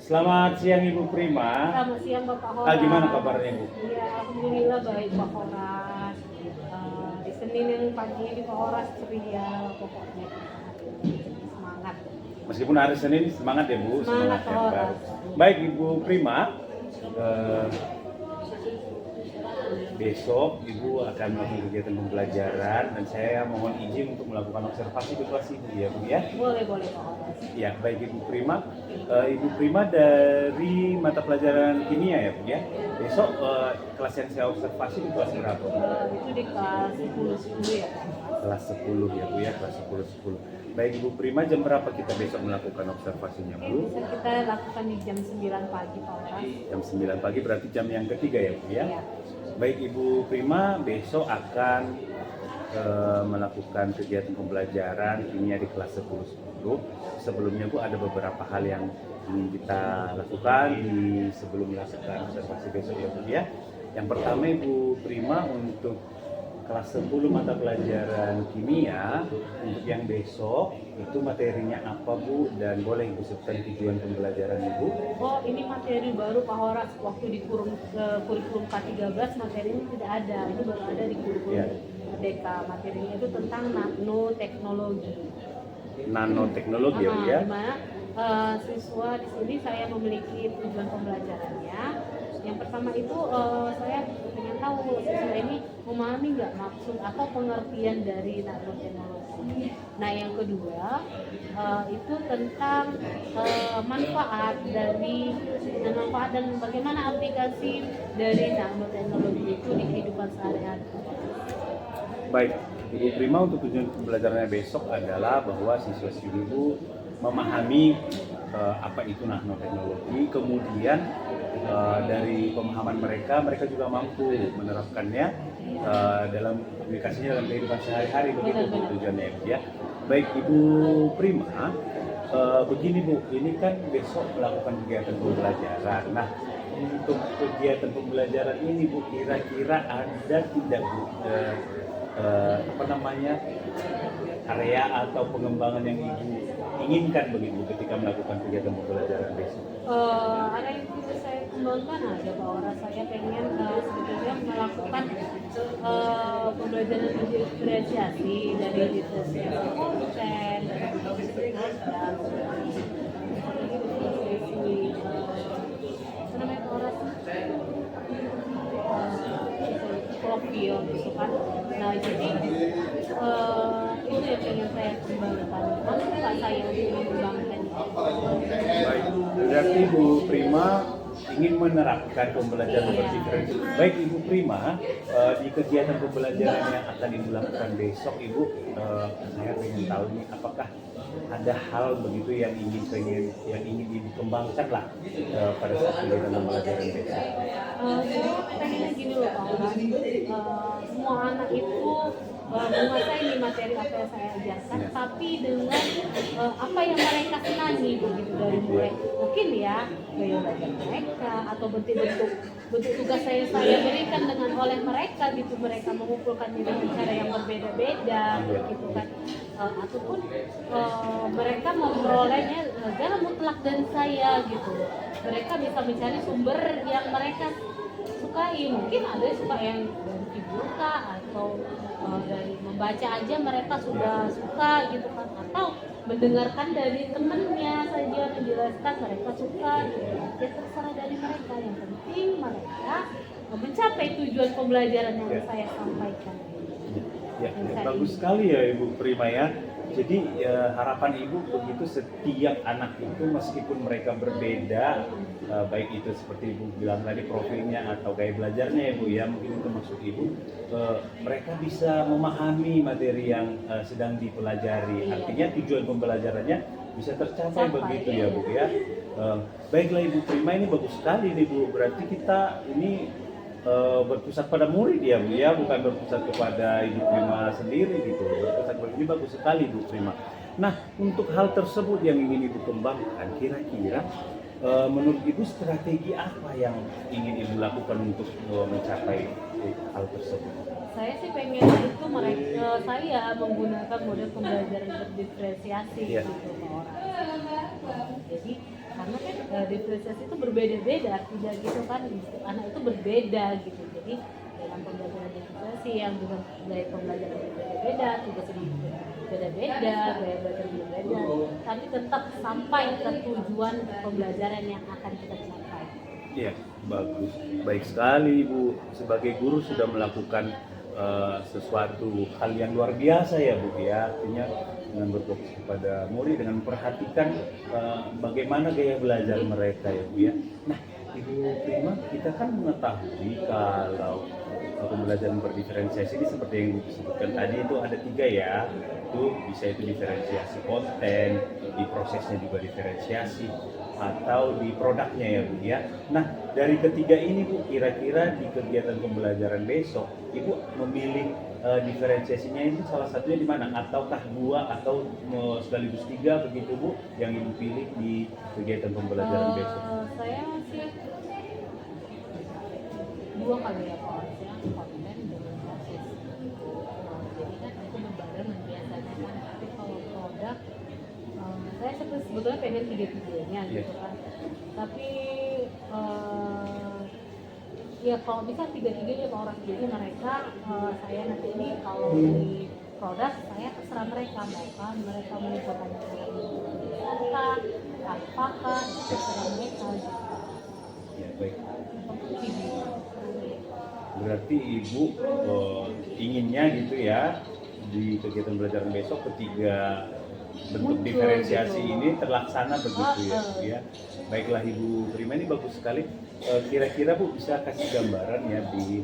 Selamat siang Ibu Prima. Selamat siang Bapak Horas. Gimana kabarnya Ibu? Iya, alhamdulillah baik Pak Horas. Di Senin yang pagi ini Pak Horas ceria pokoknya. Semangat. Meskipun hari Senin semangat ya Bu, Semangat, yang Pak. baru. Baik Ibu Prima, besok Ibu akan melakukan kegiatan pembelajaran dan saya mohon izin untuk melakukan observasi di kelas Ibu ya Bu ya. Boleh Pak Horas. Ya, baik Ibu Prima. Ibu Prima dari mata pelajaran kimia ya Bu ya. Besok kelas yang saya observasi di kelas berapa? Itu di kelas 10 ya Pak. Kelas 10 ya Bu ya, kelas 10. Baik Ibu Prima, jam berapa kita besok melakukan observasinya Bu? Bisa kita lakukan di jam 9 pagi Pak Horas. Jam 9 pagi berarti jam yang ketiga ya Bu ya? Iya. Baik Ibu Prima, besok akan melakukan kegiatan pembelajaran kimia di kelas 10. Sebelumnya Bu ada beberapa hal yang ingin kita lakukan sebelum melakukan observasi besok ya Bu ya. Yang pertama Ibu Prima untuk kelas 10 mata pelajaran kimia untuk yang besok itu materinya apa Bu dan boleh Ibu sebutkan tujuan pembelajaran Ibu? Oh, ini materi baru Pak Horas. Waktu di kurikulum K13 materinya tidak ada. Ini baru ada di kurikulum Ya. Merdeka. Materinya itu tentang nanoteknologi. Nanoteknologi ya Bu ya. Di mana siswa di sini saya memiliki tujuan pembelajarannya. Yang pertama itu saya ingin tahu siswa ini memahami nggak maksud atau pengertian dari nanoteknologi. Nah yang kedua itu tentang manfaat dan bagaimana aplikasi dari nanoteknologi itu di kehidupan sehari-hari. Baik, Ibu Prima untuk tujuan pembelajarannya besok adalah bahwa siswa-siswi Ibu memahami apa itu nanoteknologi, kemudian dari pemahaman mereka juga mampu menerapkannya dalam aplikasinya dalam kehidupan sehari-hari begitu Bu tujuannya ya. Baik Ibu Prima, begini Bu, ini kan besok melakukan kegiatan pembelajaran. Nah, untuk kegiatan pembelajaran ini Bu kira-kira ada tidak Bu area atau pengembangan yang Ibu inginkan begitu ketika melakukan kegiatan pembelajaran besok? Ada yang bisa saya kembangkan ada Pak Horas. Saya pengen sebetulnya melakukan pembelajaran diferensiasi dari diferensiasi konten, dari program, profil gitu kan. Nah jadi itu yang pengen saya kembangkan. Mampu nggak saya untuk mengembangkan? Baik, berarti Ibu Prima ingin menerapkan pembelajaran berdiferensiasi. Baik Ibu Prima, di kegiatan pembelajaran yang akan Ibu lakukan besok Ibu, saya ingin tahu nih apakah ada hal begitu yang ingin Ibu kembangkan lah pada saat kegiatan pembelajaran besok. Saya pengennya gini loh Pak Horas, semua anak itu menguasai nih materi apa yang saya ajarkan, tapi dengan apa yang mereka senangi begitu dari mulai mungkin ya gaya belajar mereka atau bentuk tugas saya berikan dengan oleh mereka gitu, mereka mengumpulkannya dengan cara yang berbeda-beda gitu kan, ataupun mereka memperolehnya secara mutlak dari saya gitu. Mereka bisa mencari sumber yang mereka sukai, mungkin ada yang suka yang dari dibuka atau dari membaca aja mereka sudah suka gitu kan, atau mendengarkan dari temennya saja menjelaskan mereka suka gitu. Ya terserah dari mereka, yang penting mereka mencapai tujuan pembelajaran yang saya sampaikan. Ya, bagus sekali ya Ibu Prima ya. Jadi harapan Ibu begitu setiap anak itu meskipun mereka berbeda, baik itu seperti Ibu bilang tadi profilnya atau gaya belajarnya ya Bu ya, mungkin itu maksud Ibu, mereka bisa memahami materi yang sedang dipelajari. Artinya tujuan pembelajarannya bisa tercapai begitu ya Bu ya. Baiklah Ibu Prima, ini bagus sekali nih Bu. Berarti kita ini berpusat pada murid ya Bu ya, bukan berpusat kepada Ibu Prima sendiri gitu. Berpusat pada ini bagus sekali Ibu Prima. Nah, untuk hal tersebut yang ingin Ibu kembangkan, kira-kira menurut Ibu strategi apa yang ingin Ibu lakukan untuk mencapai hal tersebut? Saya sih pengen itu saya menggunakan model pembelajaran berdiferensiasi gitu Pak Horas. Jadi karena kan diferensiasi itu berbeda-beda, tidak gitu kan, anak itu berbeda gitu. Jadi dalam pembelajaran diferensiasi yang dengan gaya pembelajaran berbeda-beda, tugasnya beda-beda, gaya belajar berbeda, tapi tetap sampai ke tujuan pembelajaran yang akan kita capai. Iya, bagus. Baik sekali Ibu. Sebagai guru sudah melakukan sesuatu hal yang luar biasa ya Bu ya. Artinya dengan berfokus kepada murid, dengan memperhatikan bagaimana gaya belajar mereka ya Bu ya. Nah, Ibu Prima, kita kan mengetahui kalau pembelajaran berdiferensiasi ini seperti yang disebutkan tadi itu ada 3 ya. Itu diferensiasi konten, di prosesnya juga diferensiasi, atau di produknya ya Bu ya. Nah, dari ketiga ini Bu, kira-kira di kegiatan pembelajaran besok Ibu memilih diferensiasinya itu salah satunya di mana? Ataukah 2 atau sekaligus 3 begitu Bu yang Ibu pilih di kegiatan pembelajaran besok? Saya sih 2 kali ya Pak, ya, konten dengan proses. Jadi kan itu berbarengan biasanya kan, tapi kalau produk saya sebetulnya pengen 3-tiganya gitu kan, tapi ya kalau bisa 3-tiganya Pak Horas. Jadi mereka saya nanti ini kalau di produk saya terserah mereka, mereka mau bertanya apakah terserah mereka gitu. Ya, baik. Video. Berarti Ibu inginnya gitu ya di kegiatan belajar besok ketiga bentuk Muncul diferensiasi gitu. ini terlaksana begitu ya Bu ya. Baiklah Ibu Prima, ini bagus sekali. Kira-kira Bu bisa kasih gambaran ya di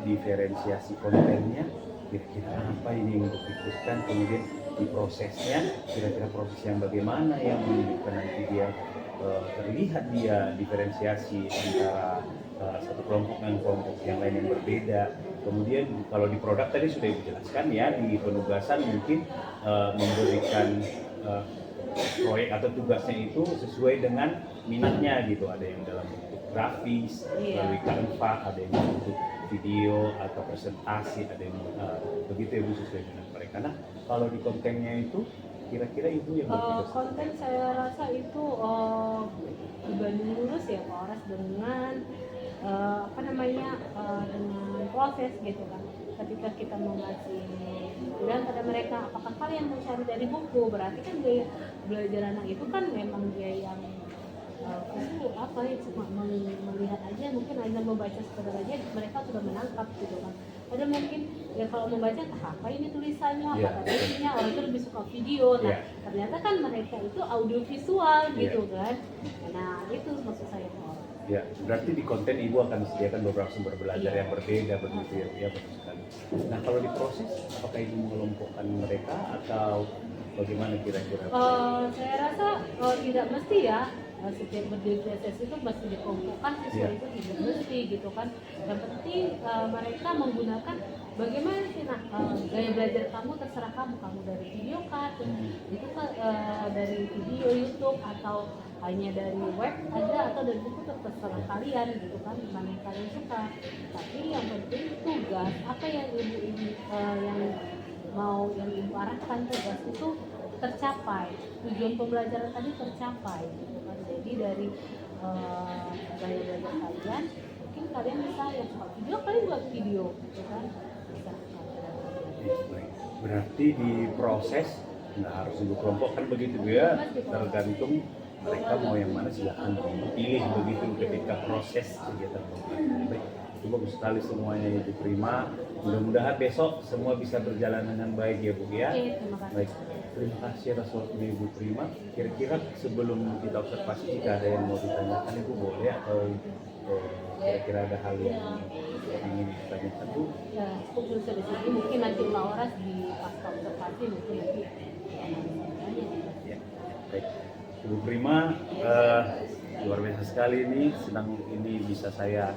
diferensiasi kontennya, kira-kira apa ini yang dipikirkan, kemudian di prosesnya kira-kira proses yang bagaimana yang menunjukkan nanti dia terlihat dia diferensiasi antara satu kelompok dengan kelompok yang lain yang berbeda. Kemudian kalau di produk tadi sudah dijelaskan ya, di penugasan mungkin memberikan proyek atau tugasnya itu sesuai dengan minatnya gitu. Ada yang dalam bentuk grafis, melalui Canva, ada yang bentuk video atau presentasi, ada yang begitu ya Bu, sesuai dengan mereka. Nah, kalau di kontennya itu kira-kira Ibu yang bertugas konten saya rasa itu dibanding lurus ya Pak Horas dengan dengan proses gitu kan. Ketika kita mengasih bilang pada mereka, apakah kalian mau cari dari buku, berarti kan gaya belajar anak itu kan memang dia yang itu apa ya, cuma melihat aja, mungkin hanya membaca sekedar aja mereka sudah menangkap gitu kan. Ada mungkin ya kalau membaca apa ini tulisannya, apa tadinya, orang itu lebih suka video. Nah ternyata kan mereka itu audio visual gitu kan. Nah itu maksud saya. Ya, berarti di konten Ibu akan disediakan beberapa sumber belajar yang berbeda begitu ya, ya betul sekali. Nah kalau di proses, apakah Ibu mengelompokkan mereka atau bagaimana kira-kira? Saya rasa tidak mesti ya. Setiap berdiferensiasi itu mesti dikelompokkan sesuai itu tidak mesti gitu kan. Yang penting mereka menggunakan bagaimana sih gaya belajar kamu terserah kamu dari video kan, itu kan dari video YouTube atau hanya dari web ada atau dari buku, terserah kalian gitu kan, mana yang kalian suka. Tapi yang penting tugas apa yang yang ibu arahkan, tugas itu tercapai, tujuan pembelajaran tadi tercapai gitu kan. Jadi dari gaya belajar kalian, mungkin kalian bisa yang suka video, kalian buat video gitu kan, bisa. Berarti di proses nggak harus Ibu kelompokkan begitu ya, tergantung mereka mau yang mana silahkan pilih begitu ketika proses kegiatan pembelajaran. Baik, itu bagus sekali semuanya Ibu Prima. Mudah-mudahan besok semua bisa berjalan dengan baik ya Bu ya. Baik, terima kasih atas waktunya Ibu Prima. Kira-kira sebelum kita observasi, jika ada yang mau ditanyakan Ibu boleh, atau kira-kira ada hal yang ingin ditanyakan Bu? Ya, cukup dari sini, mungkin nanti Pak Horas di pasca observasi mungkin nanti. Ya, baik. Ibu Prima, luar biasa sekali ini, senang ini bisa saya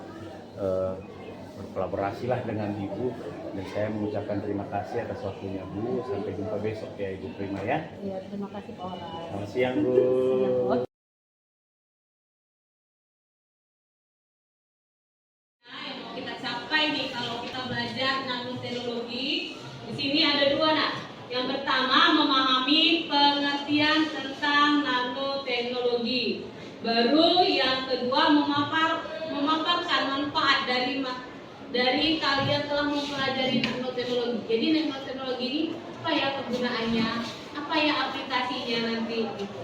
berkolaborasi lah dengan Ibu, dan saya mengucapkan terima kasih atas waktunya Bu. Sampai jumpa besok ya Ibu Prima ya. Iya, terima kasih Pak Horas. Selamat siang Bu. Yang mau kita capai nih kalau kita belajar nanoteknologi, di sini ada 2 nak. Yang pertama memahami pengertian tentang nanoteknologi. Baru yang kedua memaparkan manfaat dari kalian telah mempelajari nanoteknologi. Jadi nanoteknologi ini apa ya kegunaannya, apa ya aplikasinya nanti gitu.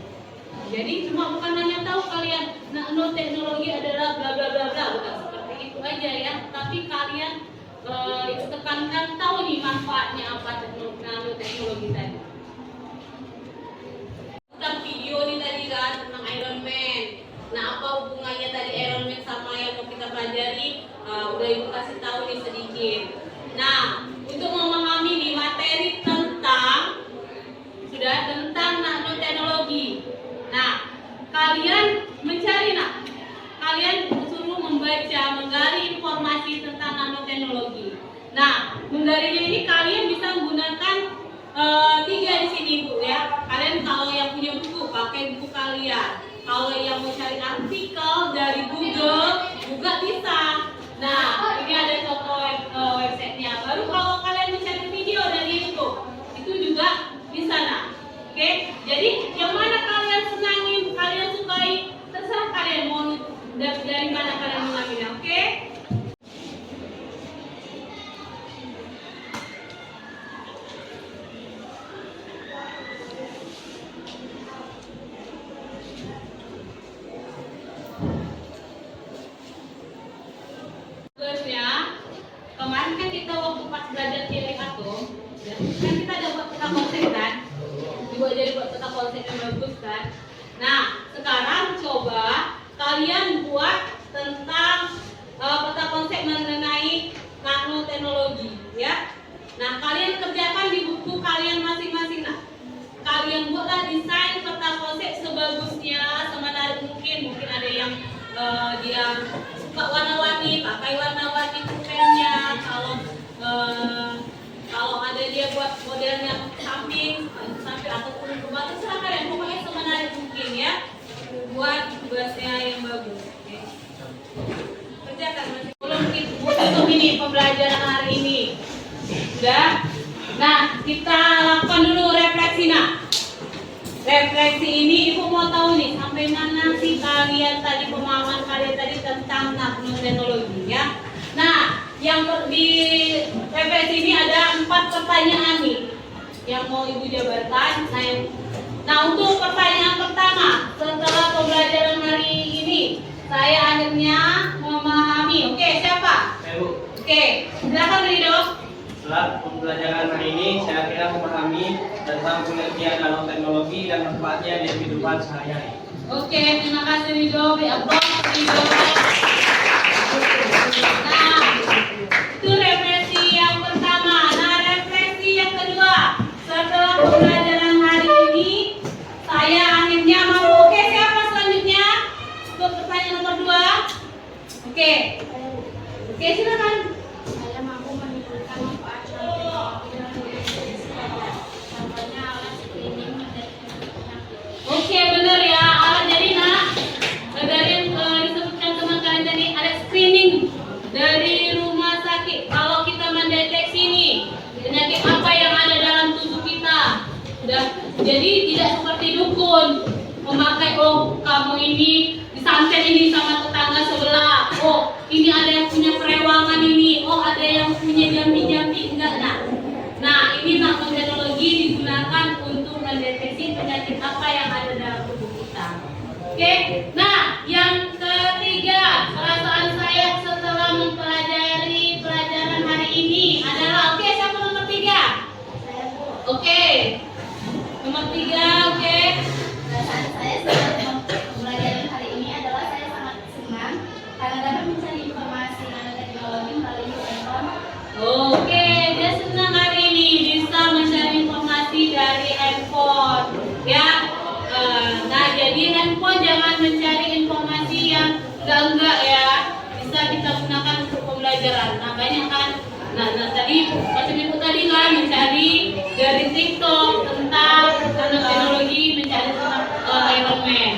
Jadi cuma bukan hanya tahu kalian nanoteknologi adalah bla bla bla bla, bukan seperti itu aja ya. Tapi kalian tekankan tahu nih manfaatnya apa nanoteknologi tadi. Tentang video nih tadi kan tentang Iron Man. Nah, apa hubungannya tadi Iron Man sama yang mau kita pelajari? Udah ibu kasih tahu nih sedikit. Nah, untuk memahami nih materi tentang nanoteknologi. Nah, kalian mencari kalian suruh membaca, menggali informasi tentang nanoteknologi. Nah, menggalinya ini kalian bisa menggunakan 3 di sini Bu ya. Kalian kalau yang punya buku pakai buku kalian. Kalau yang mau cari artikel dari Google juga bisa. Nah, ini ada contoh websitenya. Baru kalau kalian mencari video dari YouTube, itu juga bisa Oke, jadi yang mana kalian senangin, kalian sukai, terserah kalian mau dari mana kalian mengambilnya. Oke? Kemarin kan kita waktu pas belajar teori atom, ya, kan kita ada buat peta konsep kan, dibuat jadi buat peta konsep yang bagus kan. Nah, sekarang coba kalian buat tentang peta konsep mengenai nanoteknologi, ya. Nah, kalian kerjakan di buku kalian masing-masing. Nah, kalian buatlah desain peta konsep sebagusnya, semenarik mungkin. Mungkin ada yang dia suka warna-warni, pakai warna-warni pulpennya. Kalau ada dia buat modelnya samping ataupun ke bawah, terserah kalian. Pokoknya semenarik mungkin ya, buat tugasnya yang bagus. Oke. Kerjakan masih belum tutup ini pembelajaran hari ini. Sudah. Nah, kita lakukan dulu refleksi Refleksi ini Ibu mau tahu nih sampai mana sih kalian tadi pemahaman kalian tadi tentang nanoteknologi ya. Nah, yang di refleksi ini ada 4 pertanyaan nih yang mau Ibu jabarkan. Nah, untuk pertanyaan pertama, setelah pembelajaran hari ini saya akhirnya memahami. Oke, siapa? Ibu. Oke, silakan Rido. Setelah pembelajaran hari ini, saya akhirnya memahami tentang pengertian nanoteknologi dan manfaatnya di kehidupan sehari-hari. Oke, terima kasih Rido. Rido. Nah, itu refleksi yang pertama. Nah, refleksi yang kedua. Setelah pembelajaran hari ini, saya akhirnya mau. Oke, siapa selanjutnya? Untuk pertanyaan nomor 2. Oke, silakan. Saya mampu menimbulkan manfaat nanoteknologi dan contohnya alat screening mendeteksi penyakit. Oke, benar ya. Jadi dari yang disebutkan teman kalian tadi ada screening dari rumah sakit. Kalau kita mendeteksi nih penyakit apa yang ada dalam tubuh kita, jadi tidak seperti dukun memakai kamu ini disantet ini sama tetangga sebelah. Ini ada yang punya perewangan ini. Ada yang punya jampi-jampi enggak. Nah, ini nanoteknologi digunakan untuk mendeteksi penyakit apa yang ada dalam tubuh kita. Oke. Nah, yang ketiga, perasaan saya setelah mempelajari pelajaran hari ini adalah siapa nomor 3? Saya Bu. Oke. Nomor 3, oke. Perasaan saya setelah pembelajaran hari ini adalah saya sangat senang karena dapat mencari informasi nanoteknologi melalui handphone. Oke, dia senang hari ini bisa mencari informasi dari handphone, ya. Nah, jadi handphone jangan mencari informasi yang enggak ya. Bisa kita gunakan untuk pembelajaran. Nah, banyak kan. Nah tadi macam ibu tadi kan mencari dari TikTok tentang nanoteknologi, mencari tentang Iron Man.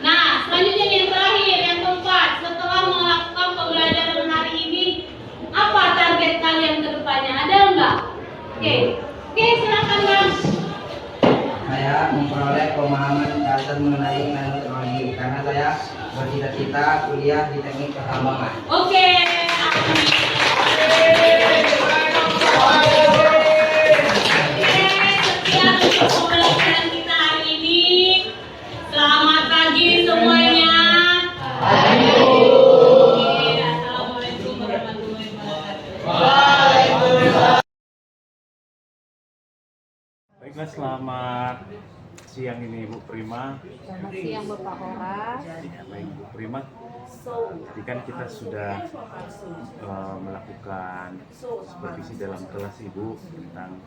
Nah, selanjutnya yang terakhir, yang keempat, setelah melakukan pembelajaran hari ini, apa target kalian ke depannya? Ada enggak? Oke, silakan Bang. Saya memperoleh pemahaman dasar mengenai nanoteknologi karena saya bercita-cita kuliah di teknik pertambangan. Oke. Sekian untuk pembelajaran kita hari ini. Selamat pagi semuanya. Oke, assalamualaikum warahmatullahi wabarakatuh. Baiklah, selamat siang ini Ibu Prima. Selamat siang Bapak Horas. Ya, baik Bu Prima. Tadi kan kita sudah melakukan supervisi dalam kelas Ibu tentang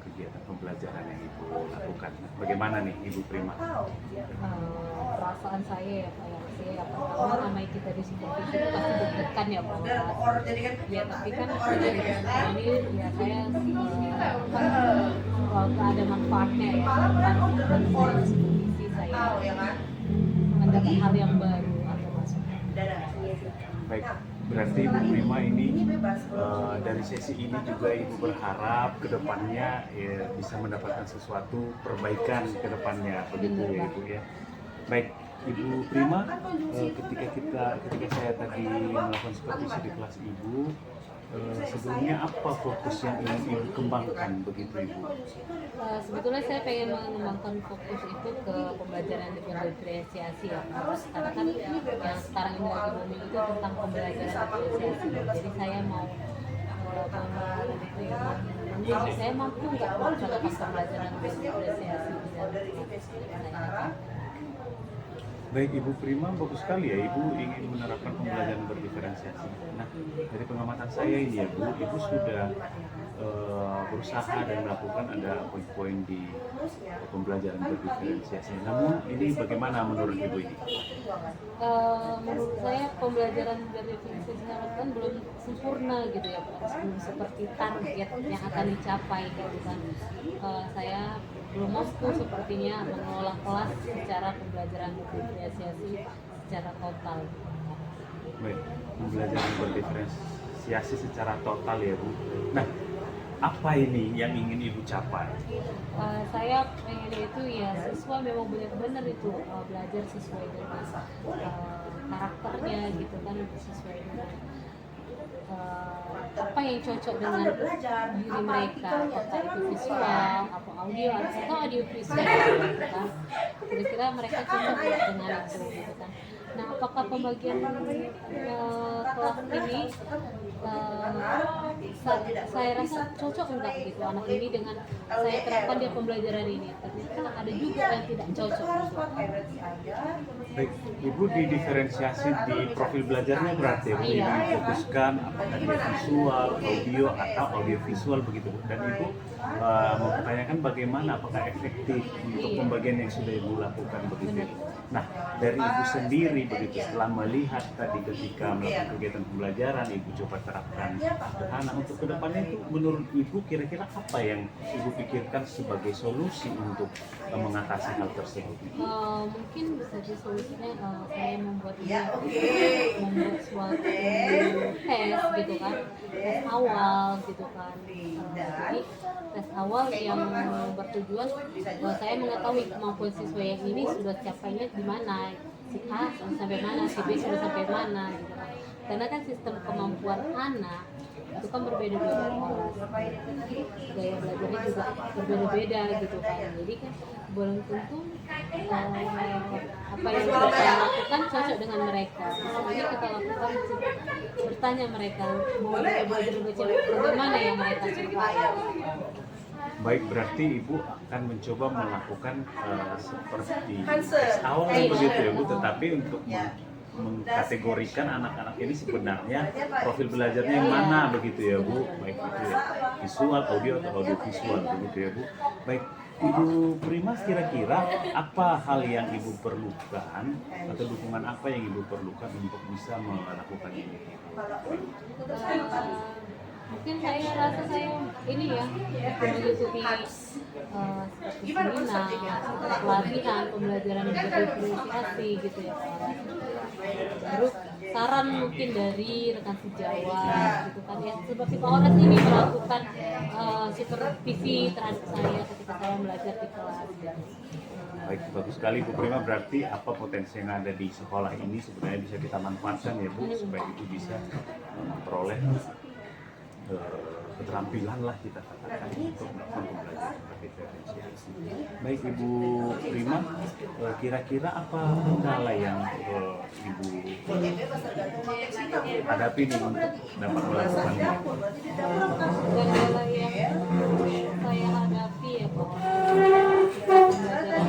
kegiatan pembelajaran yang Ibu lakukan. Bagaimana nih Ibu Prima? Perasaan saya ya Pak ya, saya pertama namanya kita di supervisi itu pasti deg-degan ya Pak Horas. Ya tapi kan dari ini ya saya kalau ada manfaatnya ya kan dari supervisi saya mendapat hal yang baru atau maksudnya. Baik, berarti Ibu Prima ini dari sesi ini juga Ibu berharap ke depannya ya, bisa mendapatkan sesuatu perbaikan ke depannya, begitu ya Ibu ya. Baik, Ibu Prima, ketika saya tadi melakukan supervisi di kelas Ibu, sebelumnya apa fokus yang ingin Ibu kembangkan begitu Ibu? Sebetulnya saya pengen mengembangkan fokus itu ke pembelajaran diferensiasi ya, karena kan yang sekarang ini lagi booming itu tentang pembelajaran diferensiasi. Jadi saya mau saya mampu nggak melaksanakan pembelajaran diferensiasi di dalam. Baik Ibu Prima, bagus sekali ya Ibu ingin menerapkan pembelajaran berdiferensiasi. Nah, dari pengamatan saya ini ya Bu, Ibu sudah berusaha dan melakukan ada poin-poin di pembelajaran berdiferensiasi. Namun ini bagaimana menurut Ibu ini? Menurut saya pembelajaran berdiferensiasi kan belum sempurna gitu ya Pak, belum seperti target yang akan dicapai gitu kan. Saya belum mampu sepertinya mengelola kelas secara pembelajaran berdiferensiasi secara total. Baik, pembelajaran berdiferensiasi secara total ya Bu. Nah, apa ini yang ingin Ibu capai? Saya pengen itu ya siswa memang benar-benar itu belajar sesuai dengan karakternya gitu kan, sesuai dengan apa yang cocok dengan diri mereka, apakah itu visual atau audio atau audio visual gitu kan. Kira-kira mereka cocok dengan itu gitu kan. Nah, apakah pembagian kelas ini saya rasa cocok enggak gitu anak ini dengan saya terapkan dia pembelajaran ini, ternyata ada juga yang tidak cocok gitu. Baik, Ibu didiferensiasi di profil belajarnya berarti ya, Bu, Iya. Ibu fokuskan apakah dia visual, audio atau audio visual begitu Bu. Dan Ibu mempertanyakan bagaimana apakah efektif untuk Iya. pembagian yang sudah Ibu lakukan begitu. Nah, dari Ibu sendiri begitu setelah melihat tadi ketika melakukan kegiatan pembelajaran Ibu coba terapkan sederhana untuk kedepannya itu menurut Ibu kira-kira apa yang Ibu pikirkan sebagai solusi untuk mengatasi hal tersebut? Mungkin bisa jadi solusinya saya membuat suatu tes gitu kan, tes awal gitu kan. Jadi tes awal yang bertujuan saya mengetahui kemampuan siswa yang ini sudah capainya di mana, si A sampai mana, si B sudah sampai mana gitu kan. Karena kan sistem kemampuan anak itu kan berbeda-beda, gaya belajarnya juga berbeda-beda gitu kan. Jadi kan belum tentu apa yang kita lakukan cocok dengan mereka. Makanya kita lakukan bertanya mereka mau belajar bagaimana yang mereka coba. Baik, berarti Ibu akan mencoba melakukan seperti tes awal begitu ya Bu, tetapi untuk mengkategorikan anak-anak ini sebenarnya profil belajarnya yang mana begitu ya Bu, baik itu ya visual, audio atau audio visual begitu ya Bu. Baik, Ibu Prima, kira-kira apa hal yang Ibu perlukan atau dukungan apa yang Ibu perlukan untuk bisa melakukan ini? Mungkin saya rasa saya ini ya mengikuti seperti seminar, pelatihan, pembelajaran yang berdiferensiasi gitu ya Pak. Baru saran mungkin dari rekan sejawat gitu kan ya, seperti Pak Horas ini melakukan supervisi terhadap saya ketika saya belajar di kelas. Baik, bagus sekali Bu Prima. Berarti apa potensi yang ada di sekolah ini sebenarnya bisa kita manfaatkan ya Bu, supaya Ibu bisa memperoleh keterampilan lah kita katakan untuk melakukan pembelajaran diferensiasi. Baik Ibu Prima, kira-kira apa kendala yang Ibu hadapi nih untuk dapat melakukan ini? Kendala yang saya hadapi ya Pak, pembelajaran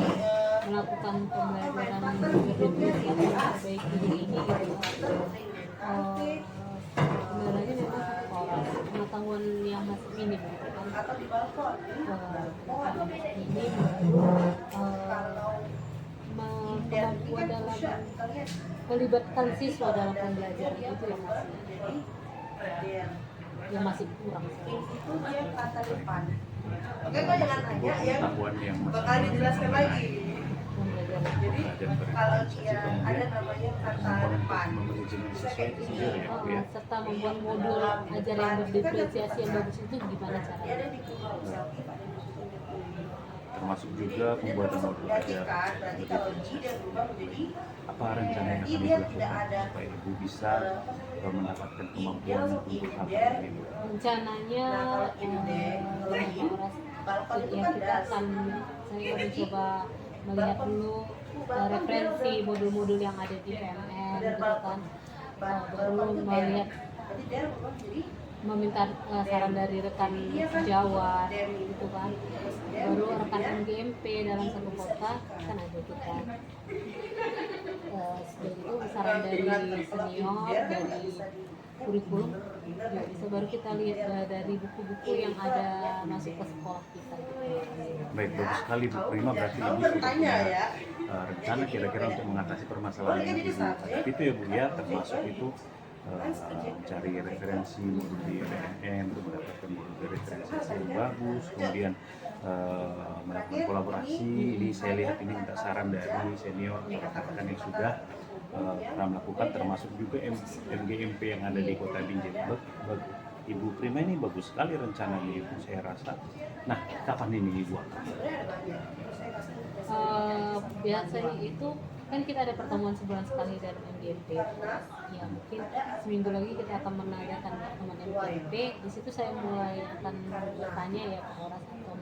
melakukan pembelajaran berdefinisi atau memperbaiki diri ini gitu. Kendalanya memang satu orang, pengetahuan yang masih minim gitu kan. Ini kemampuan dalam melibatkan siswa dalam pembelajaran itu yang masih kurang. Oke, kok jangan nanya ya. Pengetahuan yang Bakal dijelaskan lagi. Jadi dan kalau dia ada namanya kata depan. memanajemen sesuai itu sendiri ya Bu ya. Serta membuat modul ajar yang berdiferensiasi yang bagus itu gimana caranya? Ada di Google Selfie. Termasuk juga pembuatan modul Berarti ajar. kan, berarti kalau G dia berubah menjadi Apa rencana yang akan dilakukan supaya Ibu bisa mendapatkan kemampuan untuk hal ini Bu? Rencananya ya kita akan saya mencoba melihat dulu referensi modul-modul yang ada di PMN gitu kan. Baru melihat berarti dia berubah menjadi meminta saran dari rekan sejawat gitu kan, baru rekan MGMP dalam satu kota kan ada kita seperti itu, saran dari senior, dari kurikulum ya bisa, baru kita lihat dari buku-buku yang ada masuk ke sekolah kita gitu. Baik, bagus sekali Bu Prima. Berarti Ibu sudah punya rencana kira-kira untuk mengatasi permasalahan yang Ibu hadapi itu ya Bu ya, termasuk itu mencari referensi modul di PNN untuk mendapatkan modul referensiasi yang bagus, kemudian melakukan kolaborasi. Ini saya lihat ini minta saran dari senior rekan-rekan yang sudah pernah melakukan, termasuk juga MGMP yang ada di Kota Binjai. Ibu Prima ini bagus sekali rencananya Ibu, saya rasa. Nah, kapan ini Ibu? Biasanya itu kan kita ada pertemuan sebulan sekali dari MGMP. Ya mungkin seminggu lagi kita akan mengadakan pertemuan MGMP. Di situ saya mulai akan bertanya ya Pak Horas atau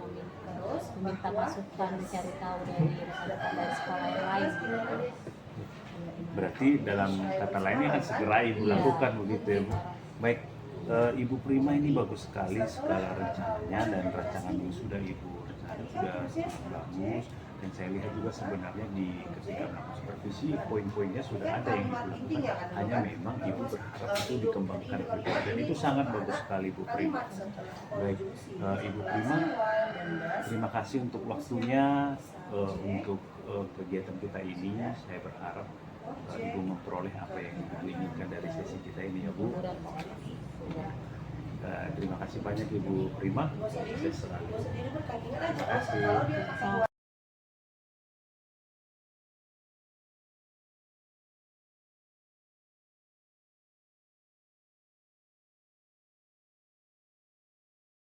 meminta masukan, mencari tahu dari rekan-rekan dari sekolah yang lain. Berarti dalam kata lainnya akan segera Ibu lakukan begitu ya Bu. Baik, Ibu Prima ini bagus sekali segala rencananya dan rancangan yang sudah Ibu rencanakan sudah sangat bagus. Dan saya lihat juga sebenarnya di ketika melakukan supervisi poin-poinnya sudah ada yang Ibu lakukan. Hanya memang Ibu berharap itu dikembangkan juga, dan itu sangat bagus sekali Bu Prima. Baik, Ibu Prima, terima kasih untuk waktunya untuk kegiatan kita ini. Saya berharap Ibu memperoleh apa yang Ibu inginkan dari sesi kita ini ya Bu. Terima kasih banyak Ibu Prima. Terima kasih.